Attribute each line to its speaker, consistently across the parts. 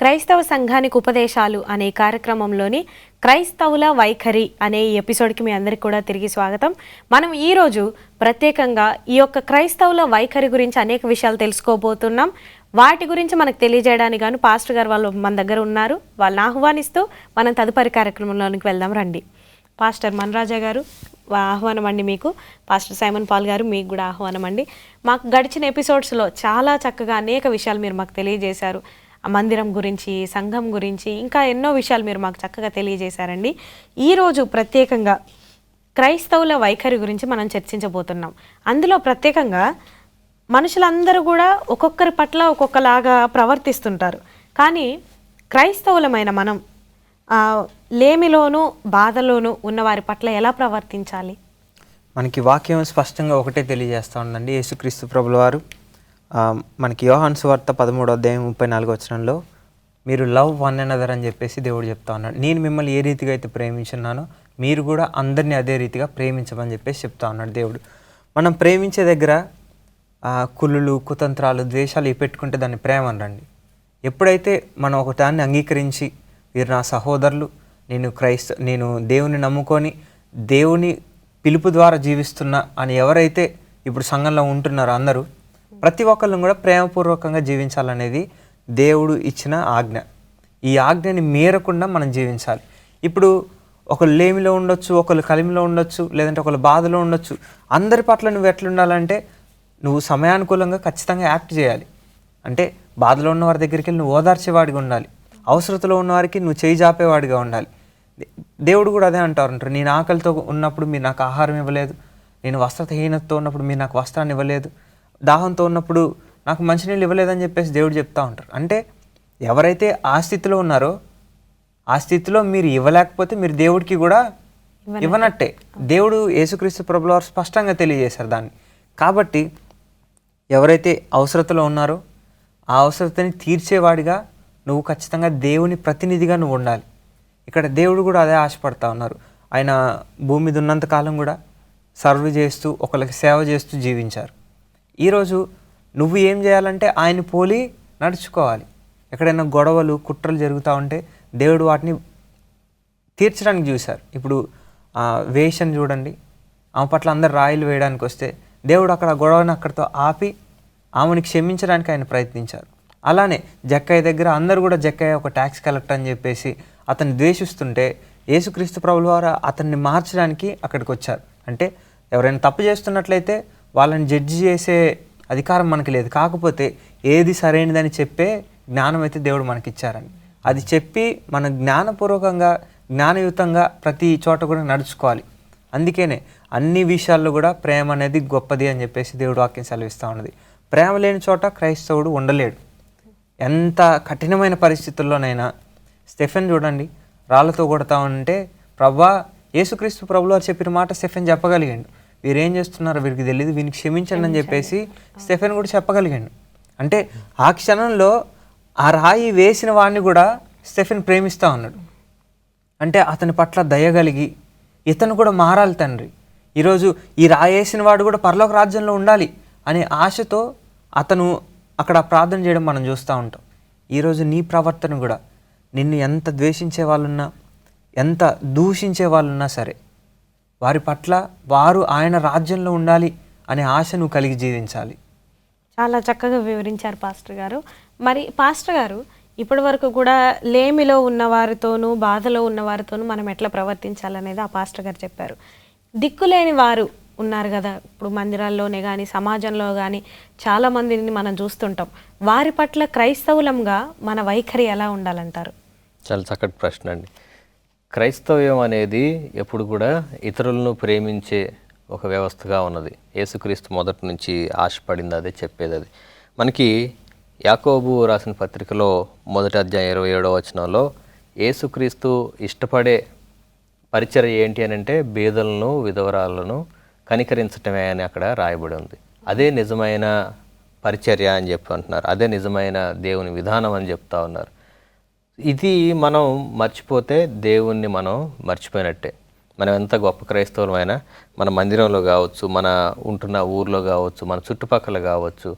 Speaker 1: క్రైస్తవ సంఘానికి ఉపదేశాలు అనే కార్యక్రమంలోని క్రైస్తవుల వైఖరి అనే ఈ ఎపిసోడ్కి మీ అందరికీ కూడా తిరిగి స్వాగతం. మనం ఈరోజు ప్రత్యేకంగా ఈ యొక్క క్రైస్తవుల వైఖరి గురించి అనేక విషయాలు తెలుసుకోబోతున్నాం. వాటి గురించి మనకు తెలియజేయడానికి గాను పాస్టర్ గారు వాళ్ళు మన దగ్గర ఉన్నారు. వాళ్ళని ఆహ్వానిస్తూ మనం తదుపరి కార్యక్రమంలోనికి వెళ్దాం రండి. పాస్టర్ మన్రాజా గారు ఆహ్వానం అండి మీకు. పాస్టర్ సైమన్ పాల్ గారు మీకు కూడా ఆహ్వానం అండి. మాకు గడిచిన ఎపిసోడ్స్లో చాలా చక్కగా అనేక విషయాలు మీరు మాకు తెలియజేశారు. మందిరం గురించి, సంఘం గురించి, ఇంకా ఎన్నో విషయాలు మీరు మాకు చక్కగా తెలియజేశారండి. ఈరోజు ప్రత్యేకంగా క్రైస్తవుల వైఖరి గురించి మనం చర్చించబోతున్నాం. అందులో ప్రత్యేకంగా మనుషులందరూ కూడా ఒక్కొక్కరి పట్ల ఒక్కొక్కలాగా ప్రవర్తిస్తుంటారు. కానీ క్రైస్తవులమైన మనం లేమిలోనూ బాధలోనూ ఉన్న వారి పట్ల ఎలా ప్రవర్తించాలి?
Speaker 2: మనకి వాక్యం స్పష్టంగా ఒకటే తెలియజేస్తూ ఉందండి. యేసుక్రీస్తు ప్రభుల వారు మనకి యోహాను సువార్త 13:34 మీరు లవ్ వన్ అనదర్ అని చెప్పేసి దేవుడు చెప్తా ఉన్నాడు. నేను మిమ్మల్ని ఏ రీతిగా అయితే ప్రేమించున్నానో మీరు కూడా అందరినీ అదే రీతిగా ప్రేమించమని చెప్పేసి చెప్తా ఉన్నాడు దేవుడు. మనం ప్రేమించే దగ్గర కుళ్ళులు, కుతంత్రాలు, ద్వేషాలు పెట్టుకుంటే దాన్ని ప్రేమ అనరండి. ఎప్పుడైతే మనం ఒక దాన్ని అంగీకరించి వీరు నా సహోదరులు, నేను దేవుని నమ్ముకొని దేవుని పిలుపు ద్వారా జీవిస్తున్నా అని ఎవరైతే ఇప్పుడు సంఘంలో ఉంటున్నారో అందరూ ప్రతి ఒక్కళ్ళని కూడా ప్రేమపూర్వకంగా జీవించాలనేది దేవుడు ఇచ్చిన ఆజ్ఞ. ఈ ఆజ్ఞని మీరకుండా మనం జీవించాలి. ఇప్పుడు ఒకళ్ళు లేమిలో ఉండొచ్చు, ఒకళ్ళు కలిమిలో ఉండొచ్చు, లేదంటే ఒకళ్ళు బాధలో ఉండొచ్చు. అందరి పట్ల నువ్వు ఎట్లుండాలంటే నువ్వు సమయానుకూలంగా ఖచ్చితంగా యాక్ట్ చేయాలి. అంటే బాధలో ఉన్న వారి దగ్గరికి వెళ్ళి నువ్వు ఓదార్చేవాడిగా ఉండాలి. అవసరతలో ఉన్నవారికి నువ్వు చేయి జాపేవాడిగా ఉండాలి. దేవుడు కూడా అదే అంటారు, నేను ఆకలితో ఉన్నప్పుడు మీరు నాకు ఆహారం ఇవ్వలేదు, నేను వస్త్రహీనతతో ఉన్నప్పుడు మీరు నాకు వస్త్రాన్ని ఇవ్వలేదు, దాహంతో ఉన్నప్పుడు నాకు మంచినీళ్ళు ఇవ్వలేదని చెప్పేసి దేవుడు చెప్తా ఉంటారు. అంటే ఎవరైతే ఆ స్థితిలో ఉన్నారో ఆ స్థితిలో మీరు ఇవ్వలేకపోతే మీరు దేవుడికి కూడా ఇవ్వనట్టే. దేవుడు యేసుక్రీస్తు ప్రభుల వారు స్పష్టంగా తెలియజేశారు దాన్ని. కాబట్టి ఎవరైతే అవసరతలో ఉన్నారో ఆ అవసరతని తీర్చేవాడిగా నువ్వు ఖచ్చితంగా దేవుని ప్రతినిధిగా నువ్వు ఉండాలి. ఇక్కడ దేవుడు కూడా అదే ఆశపడతా ఉన్నారు. ఆయన భూమి మీద ఉన్నంతకాలం కూడా సర్వ్ చేస్తూ ఒకరికి సేవ చేస్తూ జీవించారు. ఈరోజు నువ్వు ఏం చేయాలంటే ఆయన పోలి నడుచుకోవాలి. ఎక్కడైనా గొడవలు, కుట్రలు జరుగుతూ ఉంటే దేవుడు వాటిని తీర్చడానికి చూశారు. ఇప్పుడు వేషను చూడండి, ఆమె పట్ల అందరు రాయిలు వేయడానికి వస్తే దేవుడు అక్కడ గొడవని అక్కడితో ఆపి ఆమెను క్షమించడానికి ఆయన ప్రయత్నించారు. అలానే జక్కయ్య దగ్గర అందరూ కూడా జక్కయ్య ఒక ట్యాక్స్ కలెక్టర్ అని చెప్పేసి అతన్ని ద్వేషిస్తుంటే యేసుక్రీస్తు ప్రభుల వారు అతన్ని మార్చడానికి అక్కడికి వచ్చారు. అంటే ఎవరైనా తప్పు చేస్తున్నట్లయితే వాళ్ళని జడ్జి చేసే అధికారం మనకి లేదు. కాకపోతే ఏది సరైనదని చెప్పే జ్ఞానం అయితే దేవుడు మనకి ఇచ్చారని అది చెప్పి మన జ్ఞానపూర్వకంగా, జ్ఞానయుతంగా ప్రతి చోట కూడా నడుచుకోవాలి. అందుకనే అన్ని విషయాల్లో కూడా ప్రేమ అనేది గొప్పది అని చెప్పేసి దేవుడు వాక్యం సెలవిస్తూ ఉన్నది. ప్రేమ లేని చోట క్రైస్తవుడు ఉండలేడు. ఎంత కఠినమైన పరిస్థితుల్లోనైనా స్టెఫెన్ చూడండి, రాళ్ళతో కొడతా ఉంటే ప్రభువా యేసుక్రీస్తు ప్రభులు వారు చెప్పిన మాట స్టెఫెన్ చెప్పగలిగాడు. వీరేం చేస్తున్నారో వీరికి తెలియదు, వీరికి క్షమించండి అని చెప్పేసి స్టెఫెన్ కూడా చెప్పగలిగాడు. అంటే ఆ క్షణంలో ఆ రాయి వేసిన వాడిని కూడా స్టెఫెన్ ప్రేమిస్తూ ఉన్నాడు. అంటే అతని పట్ల దయగలిగి ఇతను కూడా మారాలి తండ్రి, ఈరోజు ఈ రాయి వేసిన వాడు కూడా పరలోక రాజ్యంలో ఉండాలి అనే ఆశతో అతను అక్కడ ప్రార్థన చేయడం మనం చూస్తూ ఉంటాం. ఈరోజు నీ ప్రవర్తన కూడా నిన్ను ఎంత ద్వేషించే వాళ్ళున్నా, ఎంత దూషించే వాళ్ళున్నా సరే వారి పట్ల వారు ఆయన రాజ్యంలో ఉండాలి అనే ఆశ నువ్వు కలిగి జీవించాలి.
Speaker 1: చాలా చక్కగా వివరించారు పాస్టర్ గారు. మరి పాస్టర్ గారు, ఇప్పటి వరకు కూడా లేమిలో ఉన్న వారితోనూ బాధలో ఉన్న వారితోనూ మనం ఎట్లా ప్రవర్తించాలనేది ఆ పాస్టర్ గారు చెప్పారు. దిక్కులేని వారు ఉన్నారు కదా, ఇప్పుడు మందిరాల్లోనే కానీ సమాజంలో కానీ చాలామందిని మనం చూస్తుంటాం. వారి పట్ల క్రైస్తవులంగా మన వైఖరి ఎలా ఉండాలంటారు?
Speaker 3: చాలా చక్కటి ప్రశ్న అండి. క్రైస్తవ్యం అనేది ఎప్పుడు కూడా ఇతరులను ప్రేమించే ఒక వ్యవస్థగా ఉన్నది. యేసుక్రీస్తు మొదటి నుంచి ఆశపడింది అదే, చెప్పేది అది. మనకి యాకోబు రాసిన పత్రికలో 1:27 యేసుక్రీస్తు ఇష్టపడే పరిచర్య ఏంటి అని అంటే బీదలను, విధవరాలను కనికరించటమే అని అక్కడ రాయబడి ఉంది. అదే నిజమైన పరిచర్య అని చెప్పి అంటున్నారు. అదే నిజమైన దేవుని విధానం అని చెప్తా ఉన్నారు. ఇది మనం మర్చిపోతే దేవుణ్ణి మనం మర్చిపోయినట్టే. మనం ఎంత గొప్ప క్రైస్తవులమైనా మన మందిరంలో కావచ్చు, మన ఉంటున్న ఊర్లో కావచ్చు, మన చుట్టుపక్కల కావచ్చు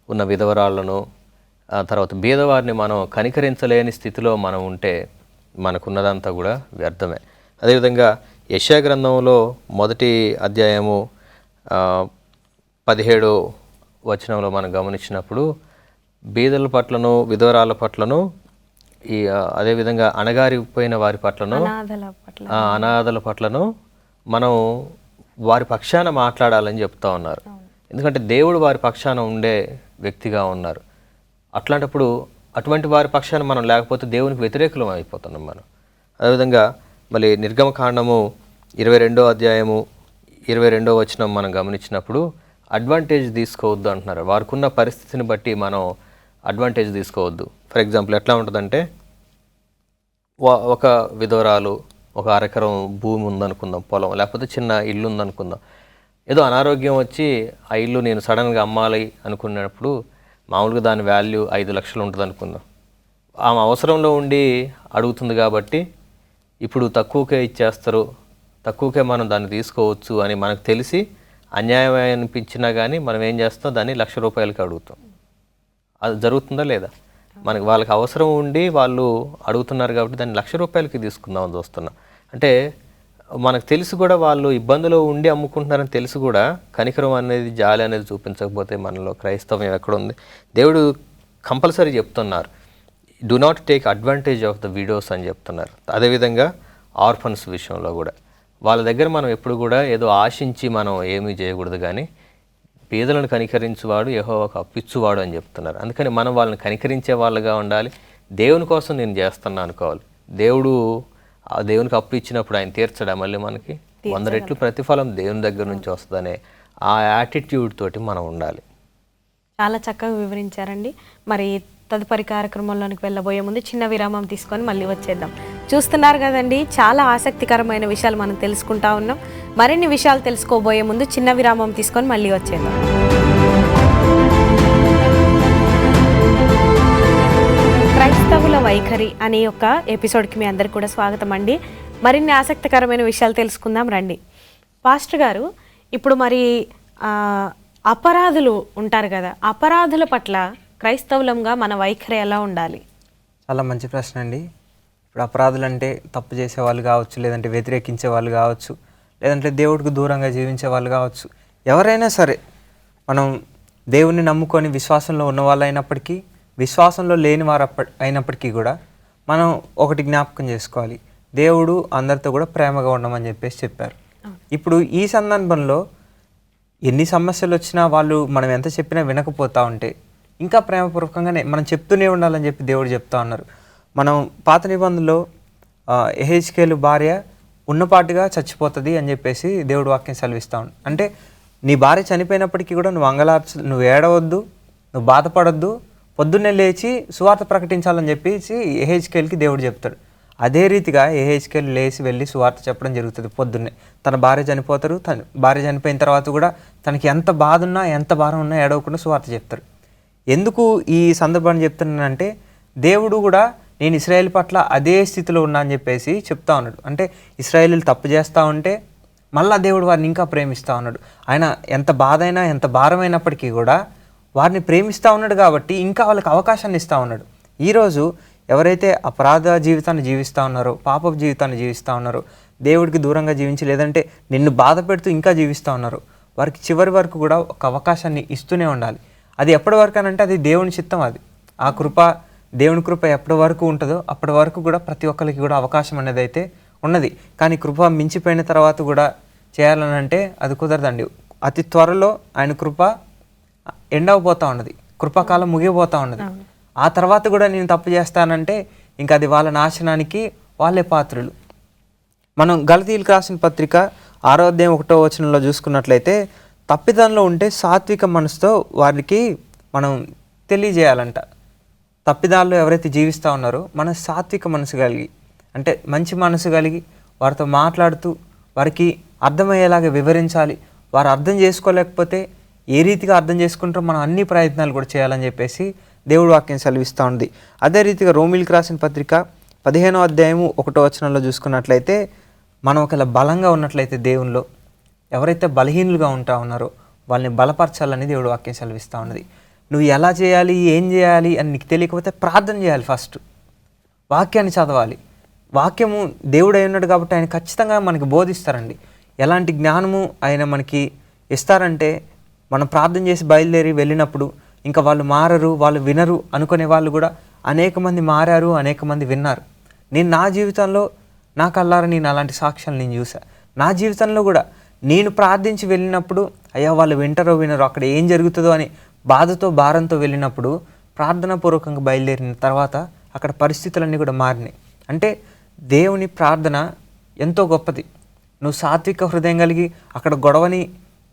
Speaker 3: ఉన్న విధవరాళ్లను, తర్వాత బీదవారిని మనం కనికరించలేని స్థితిలో మనం ఉంటే మనకున్నదంతా కూడా వ్యర్థమే. అదేవిధంగా యెషయా గ్రంథంలో 1వ అధ్యాయము 17వ వచనంలో మనం గమనించినప్పుడు బీదల పట్లను, విధవరాల పట్లను, అదేవిధంగా అణగారిపోయిన వారి పట్లను, అనాథల పట్లను మనం వారి పక్షాన మాట్లాడాలని చెప్తా ఉన్నారు. ఎందుకంటే దేవుడు వారి పక్షాన ఉండే వ్యక్తిగా ఉన్నారు. అట్లాంటప్పుడు అటువంటి వారి పక్షాన మనం లేకపోతే దేవునికి వ్యతిరేకులం అయిపోతున్నాం మనం. అదేవిధంగా మళ్ళీ నిర్గమకాండము 22వ అధ్యాయము 22వ వచనం మనం గమనించినప్పుడు అడ్వాంటేజ్ తీసుకోవద్దు అంటున్నారు. వారికి ఉన్న పరిస్థితిని బట్టి మనం అడ్వాంటేజ్ తీసుకోవద్దు. ఫర్ ఎగ్జాంపుల్ ఎట్లా ఉంటుందంటే, ఒక విధవరాలు ఒక అరెకరం భూమి ఉందనుకుందాం, పొలం, లేకపోతే చిన్న ఇల్లు ఉందనుకుందాం. ఏదో అనారోగ్యం వచ్చి ఆ ఇల్లు నేను సడన్గా అమ్మాలి అనుకున్నప్పుడు మామూలుగా దాని వాల్యూ 5 లక్షలు ఉంటుంది అనుకుందాం. ఆమె అవసరంలో ఉండి అడుగుతుంది కాబట్టి ఇప్పుడు తక్కువకే ఇచ్చేస్తారు, తక్కువకే మనం దాన్ని తీసుకోవచ్చు అని మనకు తెలిసి అన్యాయం అనిపించినా కానీ మనం ఏం చేస్తాం, దాన్ని ₹1,00,000 అడుగుతాం. అది జరుగుతుందా లేదా? మనకి వాళ్ళకి అవసరం ఉండి వాళ్ళు అడుగుతున్నారు కాబట్టి దాన్ని ₹1,00,000 తీసుకుందామని చూస్తున్నాం. అంటే మనకు తెలిసి కూడా వాళ్ళు ఇబ్బందులో ఉండి అమ్ముకుంటున్నారని తెలిసి కూడా కనికరం అనేది, జాలి అనేది చూపించకపోతే మనలో క్రైస్తవ్యం ఎక్కడుంది? దేవుడు కంపల్సరీ చెప్తున్నారు, do not take advantage of the widows అని చెప్తున్నారు. అదేవిధంగా ఆర్ఫన్స్ విషయంలో కూడా వాళ్ళ దగ్గర మనం ఎప్పుడు కూడా ఏదో ఆశించి మనం ఏమీ చేయకూడదు, కానీ పేదలను కనికరించువాడు యెహోవాకు అప్పిచ్చువాడు అని చెప్తున్నారు. అందుకని మనం వాళ్ళని కనికరించే వాళ్ళగా ఉండాలి. దేవుని కోసం నేను చేస్తున్నా అనుకోవాలి. దేవునికి అప్పు ఇచ్చినప్పుడు ఆయన తీర్చడా మళ్ళీ మనకి 100 రెట్లు ప్రతిఫలం దేవుని దగ్గర నుంచి వస్తుందనే ఆ యాటిట్యూడ్ తోటి మనం ఉండాలి.
Speaker 1: చాలా చక్కగా వివరించారండి. మరి తదుపరి కార్యక్రమంలోనికి వెళ్ళబోయే ముందు చిన్న విరామం తీసుకొని మళ్ళీ వచ్చేద్దాం. చూస్తున్నారు కదండి, చాలా ఆసక్తికరమైన విషయాలు మనం తెలుసుకుంటా ఉన్నాం. మరిన్ని విషయాలు తెలుసుకోబోయే ముందు చిన్న విరామం తీసుకొని మళ్ళీ వచ్చేద్దాం. క్రైస్తవుల వైఖరి అనే ఒక ఎపిసోడ్కి మీ అందరికి కూడా స్వాగతం అండి. మరిన్ని ఆసక్తికరమైన విషయాలు తెలుసుకుందాం రండి. పాస్టర్ గారు, ఇప్పుడు మరి అపరాధులు ఉంటారు కదా, అపరాధుల పట్ల క్రైస్తవులంగా మన వైఖరి ఎలా ఉండాలి?
Speaker 2: చాలా మంచి ప్రశ్న అండి. ఇప్పుడు అపరాధులు అంటే తప్పు చేసే వాళ్ళు కావచ్చు, లేదంటే వ్యతిరేకించే వాళ్ళు కావచ్చు, లేదంటే దేవుడికి దూరంగా జీవించే వాళ్ళు కావచ్చు. ఎవరైనా సరే మనం దేవుణ్ణి నమ్ముకొని విశ్వాసంలో ఉన్న వాళ్ళు అయినప్పటికీ, విశ్వాసంలో లేని వారు అయినప్పటికీ కూడా మనం ఒకటి జ్ఞాపకం చేసుకోవాలి, దేవుడు అందరితో కూడా ప్రేమగా ఉండమని చెప్పారు. ఇప్పుడు ఈ సందర్భంలో ఎన్ని సమస్యలు వచ్చినా వాళ్ళు మనం ఎంత చెప్పినా వినకపోతూ ఉంటే ఇంకా ప్రేమపూర్వకంగానే మనం చెప్తూనే ఉండాలని చెప్పి దేవుడు చెప్తా ఉన్నారు. మనం పాత నిబంధనలో యెహెజ్కేలు భార్య ఉన్నపాటుగా చచ్చిపోతుంది అని చెప్పేసి దేవుడు వాక్యం సెలవిస్తా ఉంది. అంటే నీ భార్య చనిపోయినప్పటికీ కూడా నువ్వు ఏడవద్దు, నువ్వు బాధపడొద్దు, పొద్దున్నే లేచి సువార్త ప్రకటించాలని చెప్పేసి యెహెజ్కేలుకి దేవుడు చెప్తాడు. అదే రీతిగా యెహెజ్కేలు లేచి వెళ్ళి సువార్త చెప్పడం జరుగుతుంది. పొద్దున్నే తన భార్య చనిపోతారు, తన భార్య చనిపోయిన తర్వాత కూడా తనకి ఎంత బాధ ఉన్నా ఎంత భారం ఉన్నా ఏడవకుండా సువార్త చెప్తారు. ఎందుకు ఈ సందర్భాన్ని చెప్తున్నానంటే, దేవుడు కూడా నేను ఇశ్రాయేల్ పట్ల అదే స్థితిలో ఉన్నా అని చెప్పేసి చెప్తా ఉన్నాడు. అంటే ఇశ్రాయేలీలు తప్పు చేస్తూ ఉంటే మళ్ళా దేవుడు వారిని ఇంకా ప్రేమిస్తూ ఉన్నాడు. ఆయన ఎంత బాధ అయినా ఎంత భారమైనప్పటికీ కూడా వారిని ప్రేమిస్తూ ఉన్నాడు కాబట్టి ఇంకా వాళ్ళకి అవకాశాన్ని ఇస్తూ ఉన్నాడు. ఈరోజు ఎవరైతే అపరాధ జీవితాన్ని జీవిస్తూ ఉన్నారో, పాపపు జీవితాన్ని జీవిస్తూ ఉన్నారో, దేవుడికి దూరంగా జీవించి లేదంటే నిన్ను బాధ పెడుతూ ఇంకా జీవిస్తూ ఉన్నారో, వారికి చివరి వరకు కూడా ఒక అవకాశాన్ని ఇస్తూనే ఉండాలి. అది ఎప్పటి వరకు అనంటే అది దేవుని చిత్తం. అది ఆ కృప, దేవుని కృప ఎప్పటి వరకు ఉంటుందో అప్పటి వరకు కూడా ప్రతి ఒక్కరికి కూడా అవకాశం అనేది అయితే ఉన్నది. కానీ కృప మించిపోయిన తర్వాత కూడా చేయాలని అంటే అది కుదరదండి. అతి త్వరలో ఆయన కృప ఎండవపోతూ ఉన్నది, కృపాకాలం ముగిపోతూ ఉన్నది. ఆ తర్వాత కూడా నేను తప్పు చేస్తానంటే ఇంకా అది వాళ్ళ నాశనానికి వాళ్ళే పాత్రులు. మనం గలతీయులకు రాసిన పత్రిక 6వ అధ్యాయం 1వ వచనంలో చూసుకున్నట్లయితే, తప్పిదంలో ఉంటే సాత్విక మనసుతో వారికి మనం తెలియజేయాలంట. తప్పిదాల్లో ఎవరైతే జీవిస్తూ ఉన్నారో మనం సాత్విక మనసు కలిగి, అంటే మంచి మనసు కలిగి వారితో మాట్లాడుతూ వారికి అర్థమయ్యేలాగా వివరించాలి. వారు అర్థం చేసుకోలేకపోతే ఏ రీతిగా అర్థం చేసుకుంటారో మనం అన్ని ప్రయత్నాలు కూడా చేయాలని చెప్పేసి దేవుడు వాక్యం సెలవిస్తూ ఉంది. అదే రీతిగా రోమీయులకు రాసిన పత్రిక 15వ అధ్యాయము 1వ వచనంలో చూసుకున్నట్లయితే, మనం ఒకవేళ బలంగా ఉన్నట్లయితే దేవునిలో, ఎవరైతే బలహీనులుగా ఉంటా ఉన్నారో వాళ్ళని బలపరచాలని దేవుడు వాక్యం సెలవిస్తూ ఉన్నది. నువ్వు ఎలా చేయాలి, ఏం చేయాలి అని నీకు తెలియకపోతే ప్రార్థన చేయాలి. ఫస్ట్ వాక్యాన్ని చదవాలి. వాక్యము దేవుడై ఉన్నాడు కాబట్టి ఆయన ఖచ్చితంగా మనకి బోధిస్తారండి. ఎలాంటి జ్ఞానము ఆయన మనకి ఇస్తారంటే, మనం ప్రార్థన చేసి బయలుదేరి వెళ్ళినప్పుడు ఇంకా వాళ్ళు మారరు, వాళ్ళు వినరు అనుకునే వాళ్ళు కూడా అనేక మంది మారారు, అనేక మంది విన్నారు. నేను నా జీవితంలో నా కళ్ళారా నేను అలాంటి సాక్ష్యాలు నేను చూసా. నా జీవితంలో కూడా నేను ప్రార్థించి వెళ్ళినప్పుడు అయ్యా వాళ్ళు వింటారో వినరో, అక్కడ ఏం జరుగుతుందో అని బాధతో భారంతో వెళ్ళినప్పుడు ప్రార్థనాపూర్వకంగా బయలుదేరిన తర్వాత అక్కడ పరిస్థితులన్నీ కూడా మారినాయి. అంటే దేవుని ప్రార్థన ఎంతో గొప్పది. నువ్వు సాత్విక హృదయం కలిగి అక్కడ గొడవని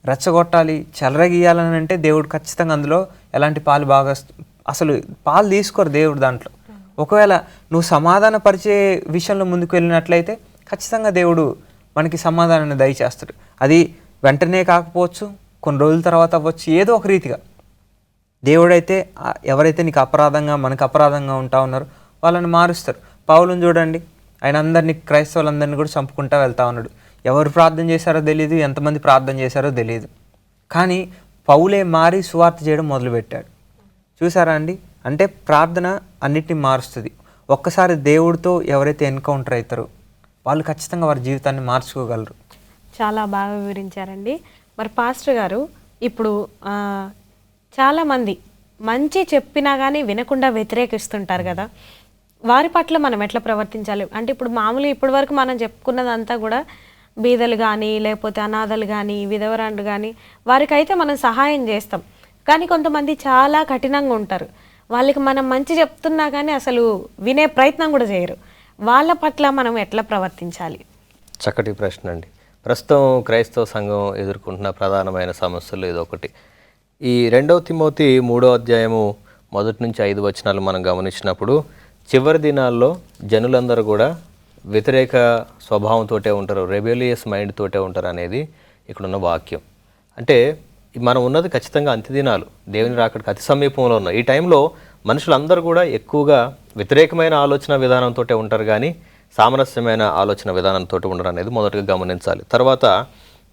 Speaker 2: రెచ్చగొట్టాలి, చెలరగియాలని అంటే దేవుడు ఖచ్చితంగా అందులో ఎలాంటి అసలు పాలు తీసుకోరు దేవుడు దాంట్లో. ఒకవేళ నువ్వు సమాధానపరిచే విషయంలో ముందుకు వెళ్ళినట్లయితే ఖచ్చితంగా దేవుడు మనకి సమాధానాన్ని దయచేస్తాడు. అది వెంటనే కాకపోవచ్చు, కొన్ని రోజుల తర్వాత అవ్వచ్చు, ఏదో ఒక రీతిగా దేవుడైతే ఎవరైతే నీకు అపరాధంగా మనకు అపరాధంగా ఉంటా ఉన్నారో వాళ్ళని మారుస్తారు. పౌలుని చూడండి, ఆయన అందరినీ క్రైస్తవులందరినీ కూడా చంపుకుంటూ వెళ్తా ఉన్నాడు. ఎవరు ప్రార్థన చేశారో తెలియదు, ఎంతమంది ప్రార్థన చేశారో తెలియదు, కానీ పౌలే మారి సువార్త చేయడం మొదలుపెట్టాడు. చూసారా అండి? అంటే ప్రార్థన అన్నిటిని మారుస్తుంది. ఒక్కసారి దేవుడితో ఎవరైతే ఎన్కౌంటర్ అవుతారో వాళ్ళు ఖచ్చితంగా వారి జీవితాన్ని మార్చుకోగలరు.
Speaker 1: చాలా బాగా వివరించారండి. మరి పాస్టర్ గారు, ఇప్పుడు చాలామంది మంచి చెప్పినా కానీ వినకుండా వ్యతిరేకిస్తుంటారు కదా, వారి పట్ల మనం ఎట్లా ప్రవర్తించాలి? అంటే ఇప్పుడు మామూలుగా ఇప్పటి వరకు మనం చెప్పుకున్నదంతా కూడా బీదలు కానీ, లేకపోతే అనాథలు కానీ, విధవరాండ్రు కానీ, వారికైతే మనం సహాయం చేస్తాం. కానీ కొంతమంది చాలా కఠినంగా ఉంటారు. వాళ్ళకి మనం మంచి చెప్తున్నా కానీ అసలు వినే ప్రయత్నం కూడా చేయరు. వాళ్ళ పట్ల మనం ఎట్లా ప్రవర్తించాలి?
Speaker 3: చక్కటి ప్రశ్న అండి. ప్రస్తుతం క్రైస్తవ సంఘం ఎదుర్కొంటున్న ప్రధానమైన సమస్యలు ఇదొకటి. ఈ 2 తిమోతి 3వ అధ్యాయము 1 నుంచి 5 వచనాలు మనం గమనించినప్పుడు, చివరి దినాల్లో జనులందరూ కూడా వ్యతిరేక స్వభావంతో ఉంటారు, రెబెలియస్ మైండ్ తోటే ఉంటారు అనేది ఇక్కడున్న వాక్యం. అంటే మనం ఉన్నది ఖచ్చితంగా అంత్యదినాలు, దేవుని రాకడికి అతి సమీపంలో ఉన్న ఈ టైంలో మనుషులందరూ కూడా ఎక్కువగా వ్యతిరేకమైన ఆలోచన విధానంతో ఉంటారు, కానీ సామరస్యమైన ఆలోచన విధానంతో ఉండరు అనేది మొదటగా గమనించాలి. తర్వాత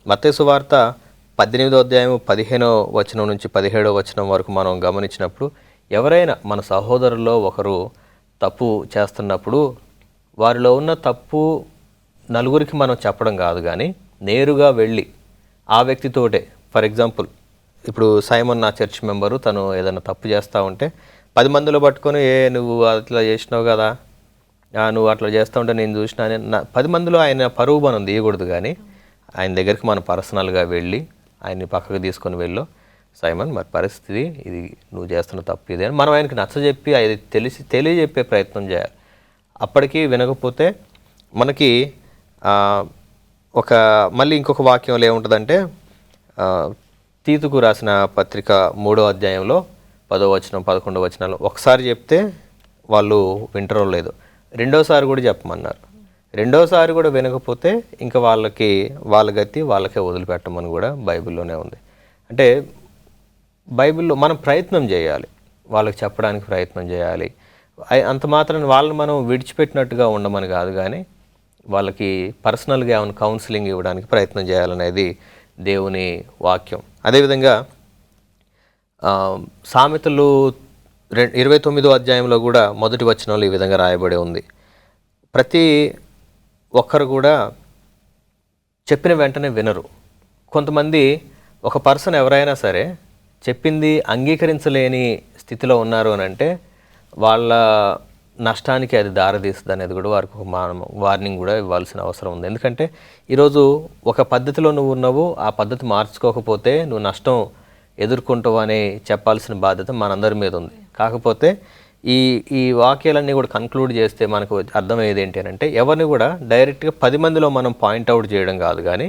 Speaker 3: మత్తయి సువార్త 18వ అధ్యాయం 15వ వచనం నుంచి 17వ వచనం వరకు మనం గమనించినప్పుడు, ఎవరైనా మన సహోదరుల్లో ఒకరు తప్పు చేస్తున్నప్పుడు వారిలో ఉన్న తప్పు నలుగురికి మనం చెప్పడం కాదు, కానీ నేరుగా వెళ్ళి ఆ వ్యక్తితోటే, ఫర్ ఎగ్జాంపుల్ ఇప్పుడు సైమన్ నా చర్చ్ మెంబరు, తను ఏదైనా తప్పు చేస్తూ ఉంటే 10 మందిలో పట్టుకొని నువ్వు అట్లా చేసినావు కదా, నువ్వు అట్లా చేస్తూ ఉంటే నేను చూసినా అని 10 మందిలో ఆయన పరువు మనం తీయకూడదు, కానీ ఆయన దగ్గరికి మనం పర్సనల్గా వెళ్ళి ఆయన్ని పక్కకు తీసుకొని వెళ్ళు, సైమన్ మరి పరిస్థితి ఇది, నువ్వు చేస్తున్న తప్పు ఇది అని మనం ఆయనకి నచ్చజెప్పి అది తెలియజెప్పే ప్రయత్నం చేయాలి. అప్పటికీ వినకపోతే మనకి మళ్ళీ ఇంకొక వాక్యంలో ఏముంటుందంటే, తీతుకు రాసిన పత్రిక 3వ అధ్యాయంలో 10వ వచనం 11వ వచనాలు, ఒకసారి చెప్తే వాళ్ళు వింటరో లేదు, రెండోసారి కూడా చెప్పమన్నారు. రెండోసారి కూడా వినకపోతే ఇంకా వాళ్ళ గతి వాళ్ళకే వదిలిపెట్టమని కూడా బైబిల్లోనే ఉంది. అంటే బైబిల్లో మనం ప్రయత్నం చేయాలి, వాళ్ళకి చెప్పడానికి ప్రయత్నం చేయాలి. అంత మాత్రం వాళ్ళని మనం విడిచిపెట్టినట్టుగా ఉండమని కాదు, కానీ వాళ్ళకి పర్సనల్గా ఏమైనా కౌన్సిలింగ్ ఇవ్వడానికి ప్రయత్నం చేయాలనేది దేవుని వాక్యం. అదేవిధంగా సామెతలు 29వ అధ్యాయంలో కూడా 1వ వచనంలో ఈ విధంగా రాయబడి ఉంది, ప్రతి ఒక్కరు కూడా చెప్పిన వెంటనే వినరు. కొంతమంది ఒక పర్సన్ ఎవరైనా సరే చెప్పింది అంగీకరించలేని స్థితిలో ఉన్నారు అని అంటే వాళ్ళ నష్టానికి అది దారితీస్తుంది అనేది కూడా వారికి ఒక వార్నింగ్ కూడా ఇవ్వాల్సిన అవసరం ఉంది. ఎందుకంటే ఈరోజు ఒక పద్ధతిలో నువ్వు ఉన్నావు, ఆ పద్ధతి మార్చుకోకపోతే నువ్వు నష్టం ఎదుర్కొంటావు అని చెప్పాల్సిన బాధ్యత మనందరి మీద ఉంది. కాకపోతే ఈ వాక్యాలన్నీ కూడా కన్క్లూడ్ చేస్తే మనకు అర్థమయ్యేది ఏంటి అని అంటే, ఎవరిని కూడా డైరెక్ట్గా 10 మందిలో మనం పాయింట్అవుట్ చేయడం కాదు, కానీ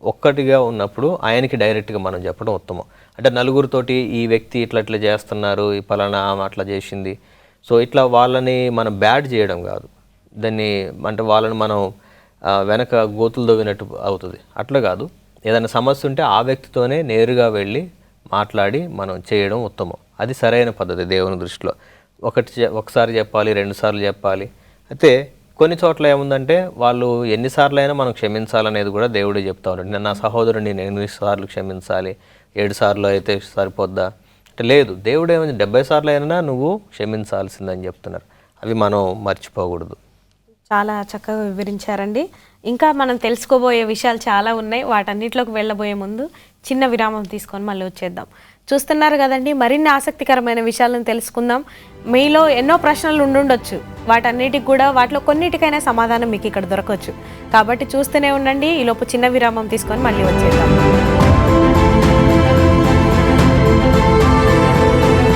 Speaker 3: ఒక్కటిగా ఉన్నప్పుడు ఆయనకి డైరెక్ట్గా మనం చెప్పడం ఉత్తమం. అంటే నలుగురితోటి ఈ వ్యక్తి ఇట్లా చేస్తున్నారు, ఈ పలానా అట్లా చేసింది, సో ఇట్లా వాళ్ళని మనం బ్యాడ్ చేయడం కాదు, దాన్ని అంటే వాళ్ళని మనం వెనక గోతులు దవ్వినట్టు అవుతుంది. అట్లా కాదు, ఏదైనా సమస్య ఉంటే ఆ వ్యక్తితోనే నేరుగా వెళ్ళి మాట్లాడి మనం చేయడం ఉత్తమం. అది సరైన పద్ధతి దేవుని దృష్టిలో. ఒకసారి చెప్పాలి, 2 సార్లు చెప్పాలి. అయితే కొన్ని చోట్ల ఏముందంటే వాళ్ళు ఎన్నిసార్లు అయినా మనం క్షమించాలనేది కూడా దేవుడే చెప్తా ఉన్నాడు. నేను నా సహోదరుని నేను 8 సార్లు క్షమించాలి, 7 సార్లు అయితే సరిపోద్దా అంటే లేదు, దేవుడు ఏమైనా 70 సార్లు అయినా నువ్వు క్షమించాల్సిందని చెప్తున్నారు. అవి మనం మర్చిపోకూడదు.
Speaker 1: చాలా చక్కగా వివరించారండి. ఇంకా మనం తెలుసుకోబోయే విషయాలు చాలా ఉన్నాయి. వాటన్నిటిలోకి వెళ్ళబోయే ముందు చిన్న విరామం తీసుకొని మళ్ళీ వచ్చేద్దాం. చూస్తున్నారు కదండి, మరిన్ని ఆసక్తికరమైన విషయాలను తెలుసుకుందాం. మీలో ఎన్నో ప్రశ్నలు ఉండుండొచ్చు, వాటన్నిటికి కూడా వాటిలో కొన్నిటికైనా సమాధానం మీకు ఇక్కడ దొరకవచ్చు. కాబట్టి చూస్తూనే ఉండండి. ఈలోపు చిన్న విరామం తీసుకొని మళ్ళీ వచ్చేద్దాం.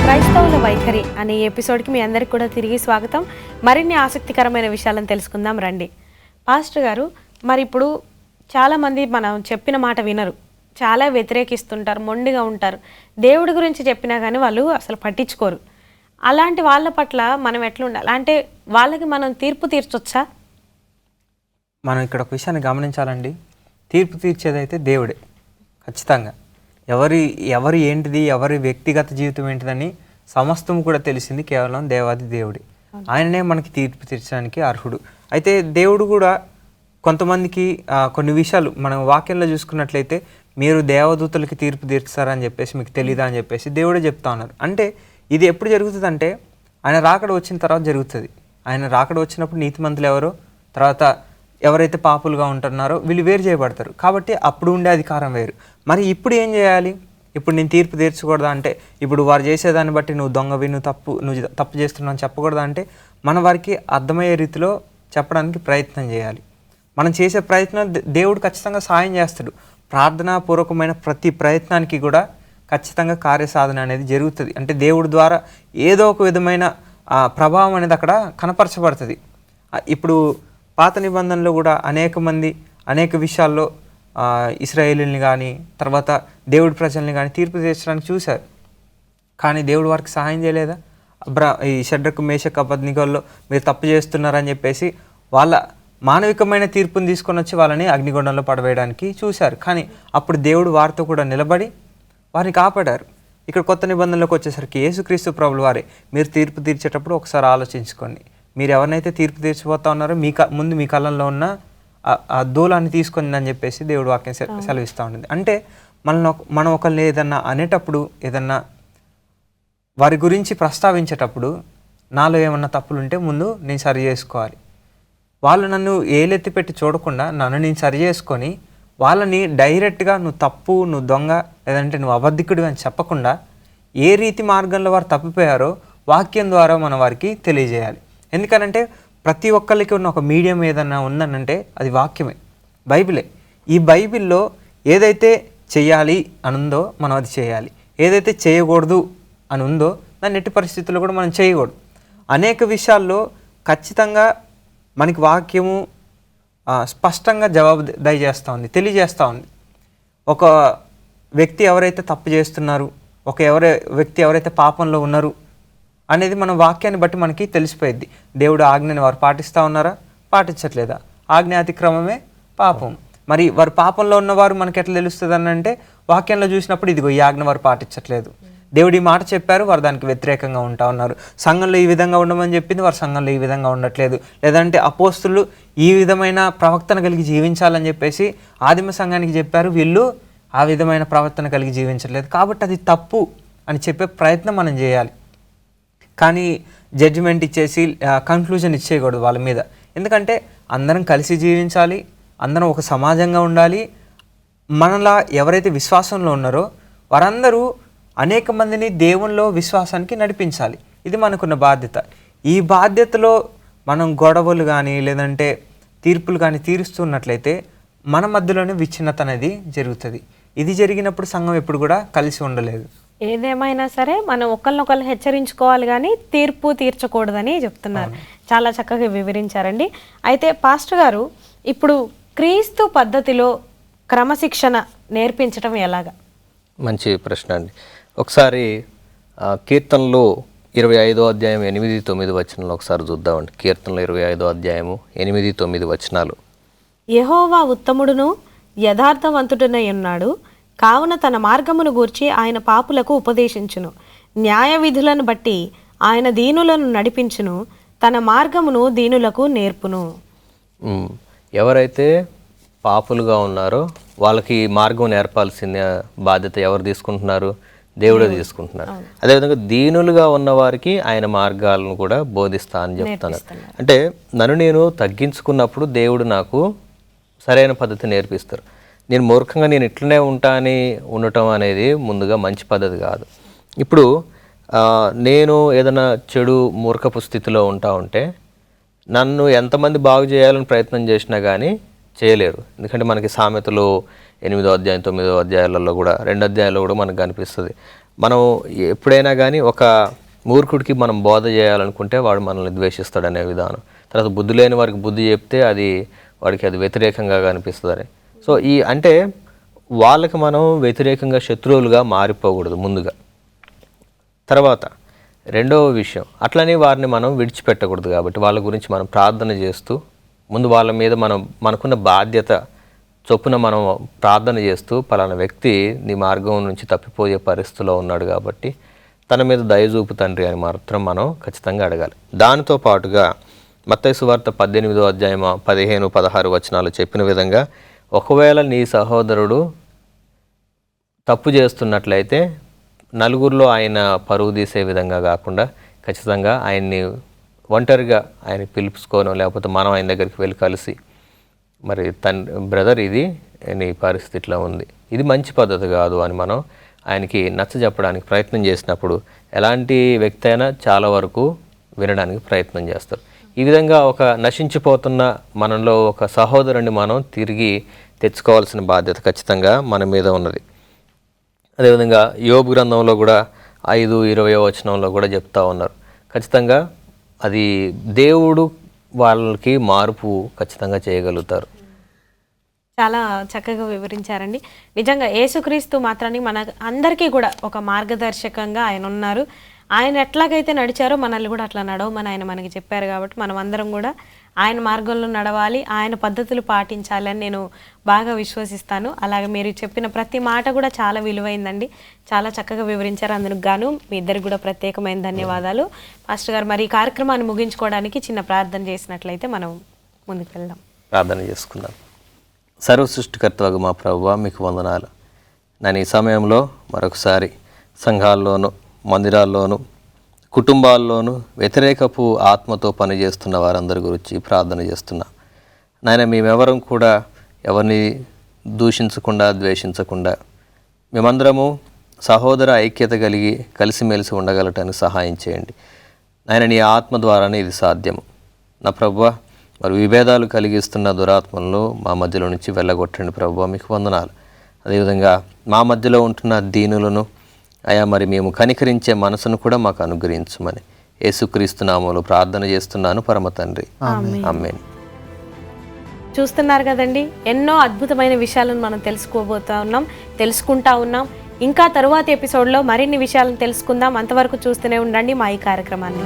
Speaker 1: క్రైస్తవుల వైఖరి అనే ఎపిసోడ్కి మీ అందరికి కూడా తిరిగి స్వాగతం. మరిన్ని ఆసక్తికరమైన విషయాలను తెలుసుకుందాం రండి. పాస్టర్ గారు, మరి ఇప్పుడు చాలామంది మనం చెప్పిన మాట వినరు, చాలా వ్యతిరేకిస్తుంటారు, మొండిగా ఉంటారు. దేవుడి గురించి చెప్పినా కానీ వాళ్ళు అసలు పట్టించుకోరు. అలాంటి వాళ్ళ పట్ల మనం ఎట్లా ఉండాలి? అంటే వాళ్ళకి మనం తీర్పు తీర్చొచ్చా?
Speaker 2: మనం ఇక్కడ ఒక విషయాన్ని గమనించాలండి. తీర్పు తీర్చేదైతే దేవుడే ఖచ్చితంగా. ఎవరి ఏంటిది, ఎవరి వ్యక్తిగత జీవితం ఏంటిదని సమస్తం కూడా తెలిసింది కేవలం దేవాది దేవుడే. ఆయననే మనకి తీర్పు తీర్చడానికి అర్హుడు. అయితే దేవుడు కూడా కొంతమందికి కొన్ని విషయాలు మనం వాక్యంలో చూసుకున్నట్లయితే, మీరు దేవదూతలకి తీర్పు తీర్చారని చెప్పేసి మీకు తెలీదా అని చెప్పేసి దేవుడే చెప్తా ఉన్నారు. అంటే ఇది ఎప్పుడు జరుగుతుంది అంటే ఆయన రాకడ వచ్చిన తర్వాత జరుగుతుంది. ఆయన రాకడ వచ్చినప్పుడు నీతిమంతులు ఎవరో, తర్వాత ఎవరైతే పాపులుగా ఉంటున్నారో వీళ్ళు వేరు చేయబడతారు. కాబట్టి అప్పుడు ఉండే అధికారం వేరు. మరి ఇప్పుడు ఏం చేయాలి? ఇప్పుడు నేను తీర్పు తీర్చకూడదా అంటే, ఇప్పుడు వారు చేసేదాన్ని బట్టి నువ్వు దొంగవి, నువ్వు తప్పు చేస్తున్నావు అని చెప్పకూడదా అంటే, మన వారికి అర్థమయ్యే రీతిలో చెప్పడానికి ప్రయత్నం చేయాలి. మనం చేసే ప్రయత్నం దేవుడు ఖచ్చితంగా సాయం చేస్తాడు. ప్రార్థనాపూర్వకమైన ప్రతి ప్రయత్నానికి కూడా ఖచ్చితంగా కార్యసాధన అనేది జరుగుతుంది. అంటే దేవుడి ద్వారా ఏదో ఒక విధమైన ప్రభావం అనేది అక్కడ కనపరచబడుతుంది. ఇప్పుడు పాత నిబంధనలో కూడా అనేక మంది అనేక విషయాల్లో ఇశ్రాయేలుని కానీ తర్వాత దేవుడి ప్రజల్ని కానీ తీర్పు తీర్చడానికి చూశారు. కానీ దేవుడు వారికి సహాయం చేయలేదా? ఈ షడ్రకు మేషకు అబద్నిగోల్లో మీరు తప్పు చేస్తున్నారని చెప్పేసి వాళ్ళ మానవికమైన తీర్పుని తీసుకొని వచ్చి వాళ్ళని అగ్నిగుండంలో పడవేయడానికి చూశారు. కానీ అప్పుడు దేవుడు వారితో కూడా నిలబడి వారిని కాపాడారు. ఇక్కడ కొత్త నిబంధనలోకి వచ్చేసరికి యేసుక్రీస్తు ప్రభుల వారే మీరు తీర్పు తీర్చేటప్పుడు ఒకసారి ఆలోచించుకోండి. మీరు ఎవరినైతే తీర్పు తీర్చిపోతా ఉన్నారో ముందు మీ కళ్ళల్లో ఉన్న ఆ దూలాన్ని తీసుకొని అని చెప్పేసి దేవుడు వాక్యం సెలవిస్తూ ఉంటుంది. అంటే మనం ఒకరిని ఏదన్నా అనేటప్పుడు, ఏదన్నా వారి గురించి ప్రస్తావించేటప్పుడు నాలో ఏమన్నా తప్పులు ఉంటే ముందు నేను సరి చేసుకోవాలి. వాళ్ళు నన్ను ఏలెత్తి పెట్టి చూడకుండా నన్ను నేను సరి చేసుకొని వాళ్ళని డైరెక్ట్గా నువ్వు తప్పు, నువ్వు దొంగ, లేదంటే నువ్వు అబద్ధికుడు అని చెప్పకుండా ఏ రీతి మార్గంలో వారు తప్పిపోయారో వాక్యం ద్వారా మనం వారికి తెలియజేయాలి. ఎందుకనంటే ప్రతి ఒక్కరికి ఉన్న ఒక మీడియం ఏదన్నా ఉందనంటే అది వాక్యమే, బైబిలే. ఈ బైబిల్లో ఏదైతే చేయాలి అని ఉందో మనం అది చేయాలి, ఏదైతే చేయకూడదు అని ఉందో దాన్ని ఎట్టి పరిస్థితుల్లో కూడా మనం చేయకూడదు. అనేక విషయాల్లో ఖచ్చితంగా మనకి వాక్యము స్పష్టంగా జవాబుదారీ చేస్తూ ఉంది, తెలియజేస్తూ ఉంది. ఒక వ్యక్తి ఎవరైతే తప్పు చేస్తున్నారు, వ్యక్తి ఎవరైతే పాపంలో ఉన్నారు అనేది మన వాక్యాన్ని బట్టి మనకి తెలిసిపోయింది. దేవుడు ఆజ్ఞని వారు పాటిస్తూ ఉన్నారా, పాటించట్లేదా? ఆజ్ఞ అతిక్రమమే పాపం. మరి వారు పాపంలో ఉన్నవారు మనకి ఎట్లా తెలుస్తుంది అని అంటే, వాక్యంలో చూసినప్పుడు ఇదిగో ఈ ఆజ్ఞ వారు పాటించట్లేదు, దేవుడు ఈ మాట చెప్పారు, వారు దానికి వ్యతిరేకంగా ఉంటా ఉన్నారు. సంఘంలో ఈ విధంగా ఉండమని చెప్పింది, వారు సంఘంలో ఈ విధంగా ఉండట్లేదు. లేదంటే అపోస్తులు ఈ విధమైన ప్రవర్తన కలిగి జీవించాలని చెప్పేసి ఆదిమ సంఘానికి చెప్పారు, వీళ్ళు ఆ విధమైన ప్రవర్తన కలిగి జీవించట్లేదు, కాబట్టి అది తప్పు అని చెప్పే ప్రయత్నం మనం చేయాలి. కానీ జడ్జిమెంట్ ఇచ్చేసి కన్క్లూజన్ ఇచ్చేయకూడదు వాళ్ళ మీద. ఎందుకంటే అందరం కలిసి జీవించాలి, అందరం ఒక సమాజంగా ఉండాలి. మనలా ఎవరైతే విశ్వాసంలో ఉన్నారో వారందరూ అనేక మందిని దేవునిలో విశ్వాసానికి నడిపించాలి. ఇది మనకున్న బాధ్యత. ఈ బాధ్యతలో మనం గొడవలు కానీ లేదంటే తీర్పులు కానీ తీరుస్తున్నట్లయితే మన మధ్యలోనే విచ్ఛిన్నత అనేది జరుగుతుంది. ఇది జరిగినప్పుడు సంఘం ఎప్పుడు కూడా కలిసి ఉండలేదు.
Speaker 1: ఏదేమైనా సరే మనం ఒకరినొకరు హెచ్చరించుకోవాలి కానీ తీర్పు తీర్చకూడదని చెప్తున్నారు. చాలా చక్కగా వివరించారండి. అయితే పాస్టర్ గారు, ఇప్పుడు క్రీస్తు పద్ధతిలో క్రమశిక్షణ నేర్పించడం ఎలాగా? మంచి
Speaker 3: ప్రశ్న అండి. ఒకసారి కీర్తనలు 25వ అధ్యాయం 8-9 వచనాలు ఒకసారి చూద్దామండి. కీర్తనలు 25వ అధ్యాయము 8-9 వచనాలు.
Speaker 1: యెహోవా ఉత్తముడును యథార్థవంతుడునై ఉన్నాడు, కావున తన మార్గమును గూర్చి ఆయన పాపులకు ఉపదేశించును. న్యాయ విధులను బట్టి ఆయన దీనులను నడిపించును, తన మార్గమును దీనులకు నేర్పును.
Speaker 3: ఎవరైతే పాపులుగా ఉన్నారో వాళ్ళకి మార్గం నేర్పాల్సిన బాధ్యత ఎవరు తీసుకుంటున్నారు? దేవుడే తీసుకుంటున్నారు. అదేవిధంగా దీనులుగా ఉన్న వారికి ఆయన మార్గాలను కూడా బోధిస్తా అని చెప్తున్నారు. అంటే నన్ను నేను తగ్గించుకున్నప్పుడు దేవుడు నాకు సరైన పద్ధతి నేర్పిస్తారు. నేను మూర్ఖంగా నేను ఇట్లనే ఉంటా అని ఉండటం అనేది ముందుగా మంచి పద్ధతి కాదు. ఇప్పుడు నేను ఏదైనా చెడు మూర్ఖపు స్థితిలో ఉంటే నన్ను ఎంతమంది బాగు చేయాలని ప్రయత్నం చేసినా కానీ చేయలేరు. ఎందుకంటే మనకి సామెతలు 8వ అధ్యాయం 9వ అధ్యాయాలలో కూడా 2 అధ్యాయాల్లో కూడా మనకు కనిపిస్తుంది. మనం ఎప్పుడైనా కానీ ఒక మూర్ఖుడికి మనం బోధ చేయాలనుకుంటే వాడు మనల్ని ద్వేషిస్తాడు అనే విధానం. తర్వాత బుద్ధి లేని వారికి బుద్ధి చెప్తే వాడికి అది వ్యతిరేకంగా కనిపిస్తుంది. సో అంటే వాళ్ళకి మనం వ్యతిరేకంగా శత్రువులుగా మారిపోకూడదు ముందుగా. తర్వాత రెండవ విషయం, అట్లనే వారిని మనం విడిచిపెట్టకూడదు. కాబట్టి వాళ్ళ గురించి మనం ప్రార్థన చేస్తూ ముందు వాళ్ళ మీద మనకున్న బాధ్యత చొప్పున మనం ప్రార్థన చేస్తూ పలానా వ్యక్తి నీ మార్గం నుంచి తప్పిపోయే పరిస్థితిలో ఉన్నాడు కాబట్టి తన మీద దయ చూపు తండ్రి అని మాత్రం మనం ఖచ్చితంగా అడగాలి. దానితో పాటుగా మత్తయి సువార్త 18వ అధ్యాయం 15, 16 వచనాలు చెప్పిన విధంగా ఒకవేళ నీ సహోదరుడు తప్పు చేస్తున్నట్లయితే నలుగురిలో ఆయన పరువు తీసే విధంగా కాకుండా ఖచ్చితంగా ఆయన్ని ఒంటరిగా ఆయన పిలుపుకోనో లేకపోతే మనం ఆయన దగ్గరికి వెళ్ళి కలిసి మరి బ్రదర్ ఇది నీ పరిస్థితిలో ఉంది, ఇది మంచి పద్ధతి కాదు అని మనం ఆయనకి నచ్చ చెప్పడానికి ప్రయత్నం చేసినప్పుడు ఎలాంటి వ్యక్తి అయినా చాలా వరకు వినడానికి ప్రయత్నం చేస్తారు. ఈ విధంగా ఒక నశించిపోతున్న మనలో ఒక సహోదరుని మనం తిరిగి తెచ్చుకోవాల్సిన బాధ్యత ఖచ్చితంగా మన మీద ఉన్నది. అదేవిధంగా యోబు గ్రంథంలో కూడా 5:20 వచనంలో కూడా చెప్తా ఉన్నారు. ఖచ్చితంగా అది దేవుడు వాళ్ళకి మార్పు ఖచ్చితంగా చేయగలుగుతారు.
Speaker 1: చాలా చక్కగా వివరించారండి. నిజంగా యేసుక్రీస్తు మాత్రాన్ని మన అందరికీ కూడా ఒక మార్గదర్శకంగా ఆయన ఉన్నారు. ఆయన ఎట్లాగైతే నడిచారో మనల్ని కూడా అట్లా నడవమని ఆయన మనకి చెప్పారు. కాబట్టి మనం అందరం కూడా ఆయన మార్గంలో నడవాలి, ఆయన పద్ధతులు పాటించాలి అని నేను బాగా విశ్వసిస్తాను. అలాగే మీరు చెప్పిన ప్రతి మాట కూడా చాలా విలువైందండి. చాలా చక్కగా వివరించారు. అందుకు గాను మీ ఇద్దరికి కూడా ప్రత్యేకమైన ధన్యవాదాలు. పాస్టర్ గారు, మరి ఈ కార్యక్రమాన్ని ముగించుకోవడానికి చిన్న ప్రార్థన చేసినట్లయితే మనం ముందుకు వెళ్దాం.
Speaker 3: ప్రార్థన చేసుకుందాం. సర్వ సృష్టికర్తవగు మా ప్రభువా, మీకు వందనాలు. నేను ఈ సమయంలో మరొకసారి సంఘాల్లోనూ మందిరాల్లోనూ కుటుంబాల్లోనూ వ్యతిరేకపు ఆత్మతో పనిచేస్తున్న వారందరి గురించి ప్రార్థన చేస్తున్నా. నాయన, మేమెవరం కూడా ఎవరిని దూషించకుండా ద్వేషించకుండా మేమందరము సహోదర ఐక్యత కలిగి కలిసిమెలిసి ఉండగలటానికి సహాయం చేయండి. నాయన, నీ ఆత్మ ద్వారానే ఇది సాధ్యము. నా ప్రభువా, మరి విభేదాలు కలిగిస్తున్న దురాత్మలను మా మధ్యలో నుంచి వెళ్ళగొట్టండి ప్రభువా, మీకు వందనాలు. అదేవిధంగా మా మధ్యలో ఉంటున్న దీనులను అయా మరి మేము కనికరించే మనసును కూడా మాకు అనుగ్రహించమని యేసుక్రీస్తు నామములో ప్రార్థన చేస్తున్నాను పరమ తండ్రి, ఆమేన్.
Speaker 1: చూస్తున్నారు కదండి, ఎన్నో అద్భుతమైన విషయాలను మనం తెలుసుకుంటా ఉన్నాం. ఇంకా తరువాతి ఎపిసోడ్లో మరిన్ని విషయాలను తెలుసుకుందాం. అంతవరకు చూస్తూనే ఉండండి మా ఈ కార్యక్రమాన్ని.